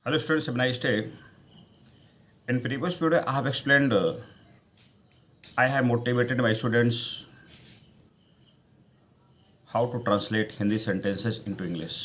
Hello students, have a nice day. In previous video, I have explained, I have motivated my students how to translate Hindi sentences into English.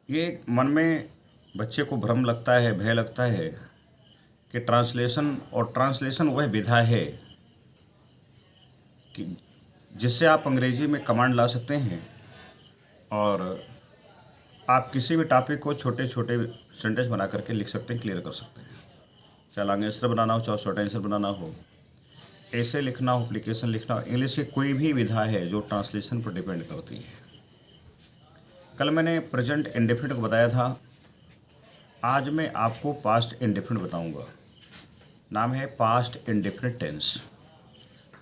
ये मन में बच्चे को भ्रम लगता है, भय लगता है कि ट्रांसलेशन वह विधा है कि जिससे आप अंग्रेजी में कमांड ला सकते हैं और आप किसी भी टॉपिक को छोटे छोटे सेंटेंस बना करके लिख सकते हैं, क्लियर कर सकते हैं। चाहे लॉन्ग आंसर बनाना हो, चाहे शॉर्ट आंसर बनाना हो, ऐसे लिखना हो, एप्लीकेशन लिखना हो, इंग्लिश की कोई भी विधा है जो ट्रांसलेशन पर डिपेंड करती है। कल मैंने प्रेजेंट इंडेफिनिट को बताया था, आज मैं आपको पास्ट इंडेफिनिट बताऊंगा। नाम है पास्ट इंडेफिनिट टेंस।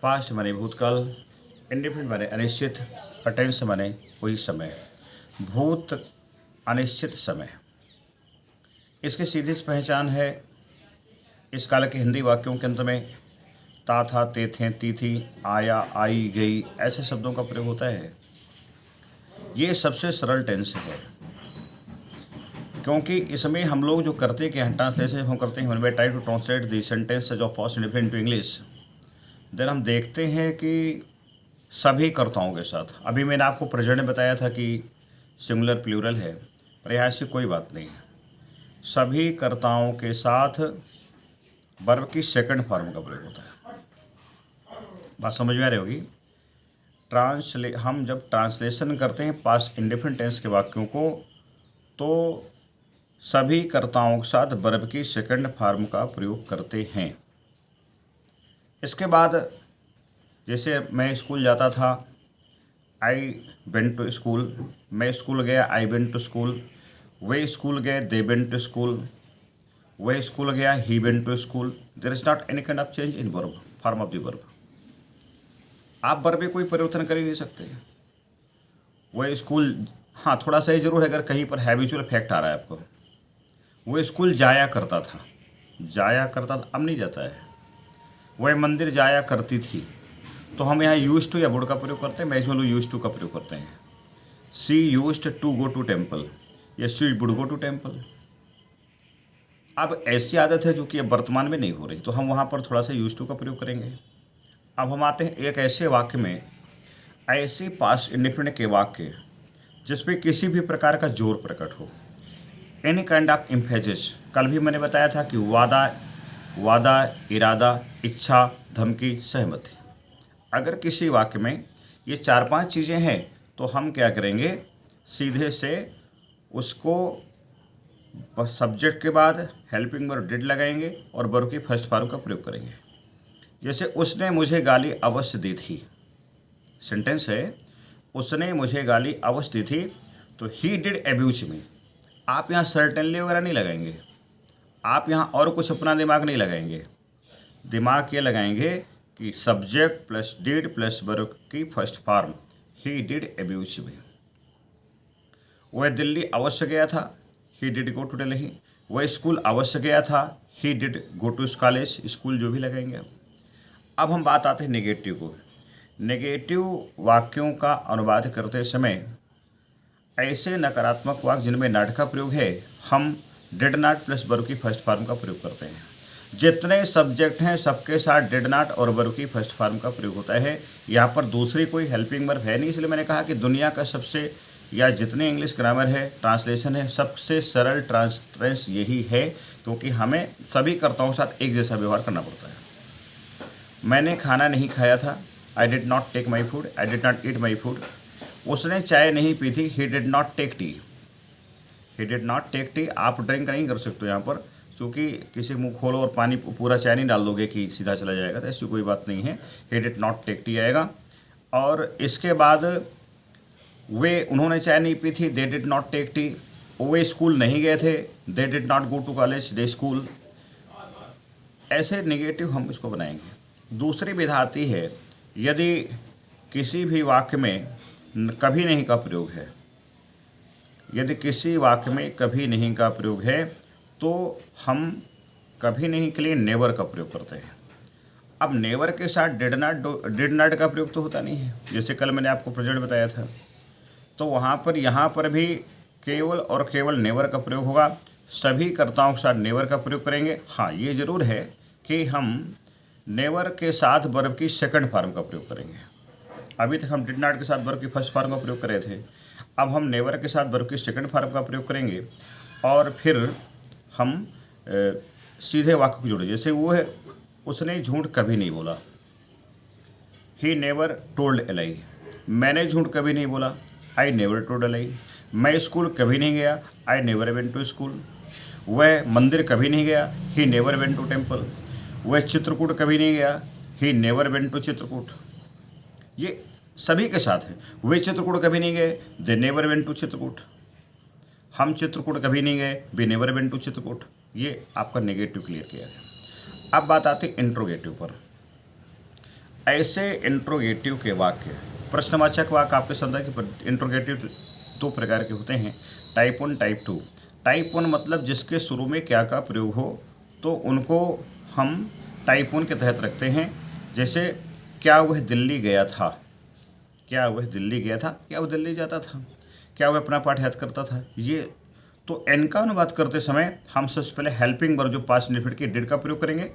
पास्ट माने भूतकाल, इंडेफिनिट माने अनिश्चित और टेंस माने कोई समय, भूत अनिश्चित समय। इसकी सीधी सी पहचान है इस काल के हिंदी वाक्यों के अंत में ता था, ते थे, ती थी, आया, आई, गई ऐसे शब्दों का प्रयोग होता है। ये सबसे सरल टेंस है क्योंकि इसमें हम लोग जो करते हैं ट्रांसलेशन हम करते हैं, we try to translate the sentences of past indefinite to English, then हम देखते हैं कि सभी कर्ताओं के साथ। अभी मैंने आपको प्रेजेंट में बताया था कि सिंगुलर प्लूरल है, पर यहाँ से कोई बात नहीं है। सभी कर्ताओं के साथ वर्ब की सेकंड फॉर्म का प्रयोग होता है। बात समझ में आ रही होगी। हम जब ट्रांसलेशन करते हैं पास्ट इंडेफिनिट टेंस के वाक्यों को, तो सभी कर्ताओं के साथ वर्ब की सेकंड फॉर्म का प्रयोग करते हैं। इसके बाद जैसे मैं स्कूल जाता था, आई वेंट टू स्कूल, मैं स्कूल गया, आई वेंट टू स्कूल, वे स्कूल गए, दे वेंट टू स्कूल, वह स्कूल गया, he went to school. There is not any kind of change in verb, form of the verb. आप verb में कोई परिवर्तन कर ही नहीं सकते। वह स्कूल, हाँ थोड़ा सा ही जरूर है, अगर कहीं पर हैबिचुअल फैक्ट आ रहा है आपको। वह स्कूल जाया करता था, जाया करता था, अब नहीं जाता है। वह मंदिर जाया करती थी, तो हम यहाँ यूज टू या वुड का प्रयोग करते हैं, मैं इसमें यूज टू का प्रयोग करते हैं। She used to go to temple या she would go to temple. अब ऐसी आदत है जो कि अब वर्तमान में नहीं हो रही, तो हम वहाँ पर थोड़ा सा यूज टू का प्रयोग करेंगे। अब हम आते हैं एक ऐसे वाक्य में, ऐसे पास्ट इंडेफिनिट के वाक्य जिसपे किसी भी प्रकार का जोर प्रकट हो, एनी काइंड ऑफ एम्फेसिस। कल भी मैंने बताया था कि वादा, इरादा, इच्छा, धमकी, सहमति। अगर किसी वाक्य में ये 4-5 चीज़ें हैं तो हम क्या करेंगे, सीधे से उसको सब्जेक्ट के बाद हेल्पिंग वर्ब डिड लगाएंगे और वर्ब की फर्स्ट फॉर्म का प्रयोग करेंगे। जैसे उसने मुझे गाली अवश्य दी थी, सेंटेंस है उसने मुझे गाली अवश्य दी थी, तो ही डिड अब्यूज मी। आप यहाँ सर्टेनली वगैरह नहीं लगाएंगे, आप यहाँ और कुछ अपना दिमाग नहीं लगाएंगे। दिमाग ये लगाएंगे कि subject plus did plus verb की first form, he did abuse me. वह दिल्ली अवश्य गया था, he did go to Delhi. वह स्कूल अवश्य गया था, he did go to college. School जो भी लगाएंगे। अब हम बात आते हैं नेगेटिव को। नेगेटिव वाक्यों का अनुवाद करते समय ऐसे नकारात्मक वाक्य जिनमें नॉट का प्रयोग है, हम डिड नॉट प्लस वर्ब की फर्स्ट फॉर्म का प्रयोग करते हैं। जितने सब्जेक्ट हैं सबके साथ डिड नॉट और वर्ब की फर्स्ट फॉर्म का प्रयोग होता है। यहाँ पर दूसरी कोई हेल्पिंग वर्ब है नहीं, इसलिए मैंने कहा कि दुनिया का सबसे, या जितने इंग्लिश ग्रामर है, ट्रांसलेशन है, सबसे सरल ट्रांसलेशन यही है, क्योंकि हमें सभी कर्ताओं के साथ एक जैसा व्यवहार करना पड़ता है। मैंने खाना नहीं खाया था, I did not take my food, I did not eat my food. उसने चाय नहीं पी थी, he did not take tea, he did not take tea. आप ड्रिंक नहीं कर सकते यहाँ पर, क्योंकि किसी मुँह खोलो और पानी पूरा चाय नहीं डाल दोगे कि सीधा चला जाएगा, तो ऐसी कोई बात नहीं है। He did not take tea आएगा। और इसके बाद वे, उन्होंने चाय नहीं पी थी, they did not take tea. वे स्कूल नहीं गए थे, they did not go to college, they school. ऐसे नेगेटिव हम इसको बनाएंगे। दूसरी विधा आती है, यदि किसी भी वाक्य में कभी नहीं का प्रयोग है, यदि किसी वाक्य में कभी नहीं का प्रयोग है, तो हम कभी नहीं के लिए नेवर का प्रयोग करते हैं। अब नेवर के साथ डिड नॉट का प्रयोग तो होता नहीं है। जैसे कल मैंने आपको प्रेजेंट बताया था, तो वहाँ पर यहाँ पर भी केवल और केवल नेवर का प्रयोग होगा। सभी कर्ताओं के साथ नेवर का प्रयोग करेंगे। हाँ, ये जरूर है कि हम नेवर के साथ वर्ब की सेकंड फॉर्म का प्रयोग करेंगे। अभी तक हम डिड नॉट के साथ वर्ब की फर्स्ट फॉर्म का प्रयोग कर रहे थे, अब हम नेवर के साथ वर्ब की सेकंड फॉर्म का प्रयोग करेंगे और फिर हम सीधे वाक्य को जोड़े। जैसे वो है, उसने झूठ कभी नहीं बोला, ही नेवर टोल्ड ए लाई। मैंने झूठ कभी नहीं बोला, आई नेवर टोल्ड ए लाई। मैं स्कूल कभी नहीं गया, I never went to school. वह मंदिर कभी नहीं गया, he never went to temple. वह चित्रकूट कभी नहीं गया, he never went to Chitrakoot. ये सभी के साथ है। वे चित्रकूट कभी नहीं गए, they never went to Chitrakoot. हम चित्रकूट कभी नहीं गए, we never went to Chitrakoot. ये आपका नेगेटिव क्लियर किया गया। अब बात आती है इंट्रोगेटिव पर। ऐसे इंट्रोगेटिव के वाक्य, प्रश्नवाचक वाक्य आपके संदर्भ के इंट्रोगेटिव दो प्रकार के होते हैं, टाइप 1, टाइप 2। टाइप 1 मतलब जिसके शुरू में क्या का प्रयोग हो, तो उनको हम टाइप 1 के तहत रखते हैं। जैसे क्या वह दिल्ली गया था, क्या वह दिल्ली गया था, क्या वह दिल्ली जाता था, क्या वह अपना पाठ याद करता था। ये तो एन का अनुवाद करते समय हम सबसे पहले हेल्पिंग वर्ब जो पास्ट इंडेफिनिट की डिड का प्रयोग करेंगे,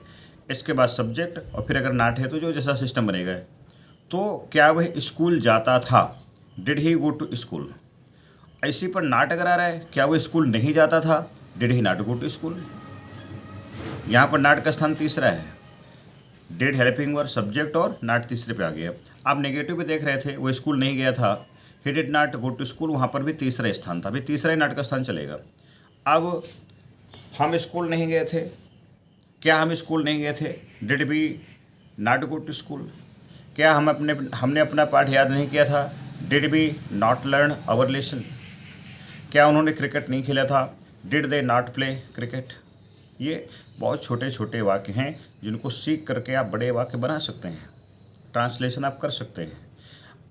इसके बाद सब्जेक्ट, और फिर अगर नाट है तो जो जैसा सिस्टम बनेगा। तो क्या वह स्कूल जाता था, did he go to school. इसी पर नाट अगर आ रहा है, क्या वह स्कूल नहीं जाता था, did he not go to school. यहाँ पर नाट का स्थान तीसरा है, डिड हेल्पिंग वर्ब सब्जेक्ट और नाट तीसरे पे आ गया। आप नेगेटिव पे देख रहे थे, वो स्कूल नहीं गया था, he did not go to school, वहाँ पर भी तीसरा स्थान था, अभी तीसरा ही नाट का स्थान चलेगा। अब हम स्कूल नहीं गए थे, क्या हम स्कूल नहीं गए थे, did we not go to school. क्या हमने अपना पाठ याद नहीं किया था, did we not learn our lesson. क्या उन्होंने क्रिकेट नहीं खेला था, did they not play cricket. ये बहुत छोटे छोटे वाक्य हैं जिनको सीख करके आप बड़े वाक्य बना सकते हैं, ट्रांसलेशन आप कर सकते हैं।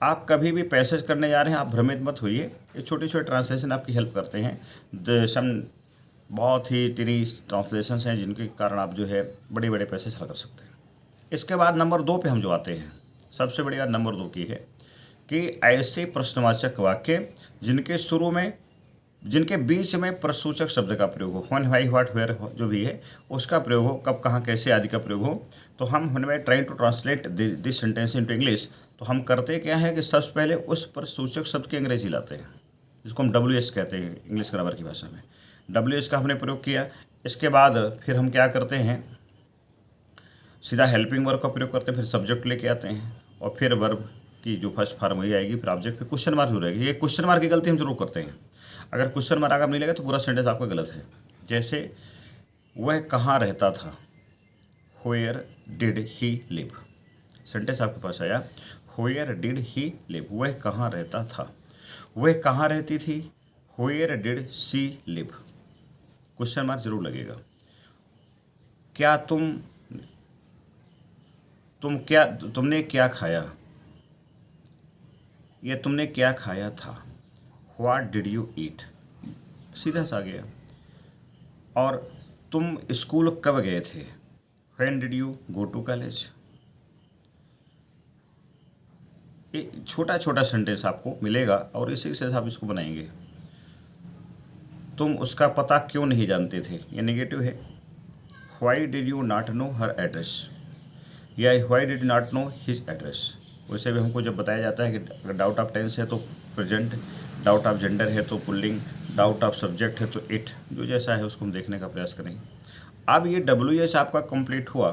आप कभी भी पैसेज करने जा रहे हैं, आप भ्रमित मत होइए, ये छोटे छोटे ट्रांसलेशन आपकी हेल्प करते हैं। सम बहुत ही टिनी ट्रांसलेशंस हैं जिनके कारण आप जो है बड़े बड़े पैसेज हल कर सकते हैं। इसके बाद नंबर 2 पे हम जो आते हैं, सबसे बड़ी बात नंबर 2 की है कि ऐसे प्रश्नवाचक वाक्य जिनके बीच में प्रश्नसूचक शब्द का प्रयोग हो, व्हेन, व्हाई, व्हाट, वेयर जो भी है उसका प्रयोग हो, कब, कहाँ, कैसे आदि का प्रयोग हो। तो हम when we trying to translate this sentence into English, तो हम करते क्या है कि सबसे पहले उस प्रश्नसूचक शब्द की अंग्रेजी लाते हैं, जिसको हम WH कहते हैं इंग्लिश ग्रामर की भाषा में। WH का हमने प्रयोग किया, इसके बाद फिर हम क्या करते हैं, सीधा हेल्पिंग वर्ब का प्रयोग करते हैं, फिर सब्जेक्ट लेके आते हैं और फिर वर्ब की जो फर्स्ट फॉर्म वही आएगी, फिर ऑब्जेक्ट, फिर क्वेश्चन मार्क जो रहेगी। ये क्वेश्चन मार्क की गलती हम जरूर करते हैं। अगर क्वेश्चन मार्क अगर नहीं लगे तो पूरा सेंटेंस आपका गलत है। जैसे वह कहाँ रहता था, where did he live. Sentence आपके पास आया, व्हेयर डिड ही लिव, वह कहाँ रहता था। वह कहाँ रहती थी, where did she live. Question mark जरूर लगेगा। क्या तुमने क्या खाया, या तुमने क्या खाया था, व्हाट डिड यू ईट, सीधा सा गया। और तुम स्कूल कब गए थे, when did you go to college. ये छोटा छोटा सेंटेंस आपको मिलेगा और इसी से आप इसको बनाएंगे। तुम उसका पता क्यों नहीं जानते थे, ये नेगेटिव है। Why did you not know her address, या why did not know his address. वैसे भी हमको जब बताया जाता है कि अगर डाउट ऑफ टेंस है तो प्रेजेंट, डाउट ऑफ जेंडर है तो पुल्लिंग, डाउट ऑफ सब्जेक्ट है तो इट, जो जैसा है उसको हम देखने का प्रयास करेंगे। अब ये WH आपका कंप्लीट हुआ।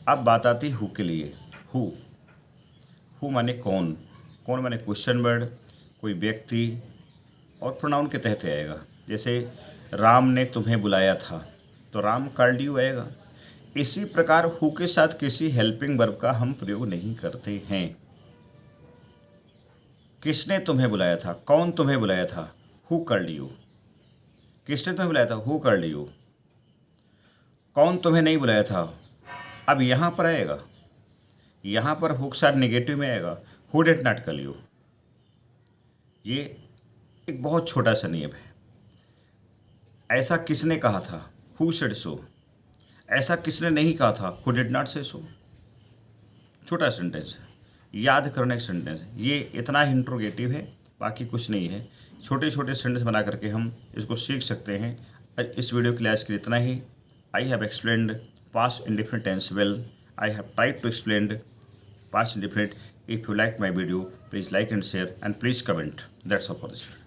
अब बात आती हु के लिए। हु माने कौन, कौन माने क्वेश्चन वर्ड, कोई व्यक्ति, और प्रोनाउन के तहत आएगा। जैसे राम ने तुम्हें बुलाया था, तो राम कॉल्ड यू आएगा। इसी प्रकार हु के साथ किसी हेल्पिंग वर्ब का हम प्रयोग नहीं करते हैं। किसने तुम्हें बुलाया था, कौन तुम्हें बुलाया था, हु कॉल्ड यू। किसने तुम्हें बुलाया था, हु कॉल्ड यू। कौन तुम्हें नहीं बुलाया था, अब यहाँ पर आएगा, यहाँ पर हु के साथ नेगेटिव में आएगा, who did not call you. ये एक बहुत छोटा सा नियम है। ऐसा किसने कहा था, हु सेड सो। ऐसा किसने नहीं कहा था, हु डिड नॉट से सो। छोटा सेंटेंस है, याद करने का सेंटेंस है। ये इतना ही इंट्रोगेटिव है, बाकी कुछ नहीं है। छोटे छोटे सेंटेंस बना करके हम इसको सीख सकते हैं। इस वीडियो के लिए आज के लिए इतना ही। I have explained past indefinite tense well. I have tried to explain past indefinite. If you like my video, please like and share and please comment. That's all for this video.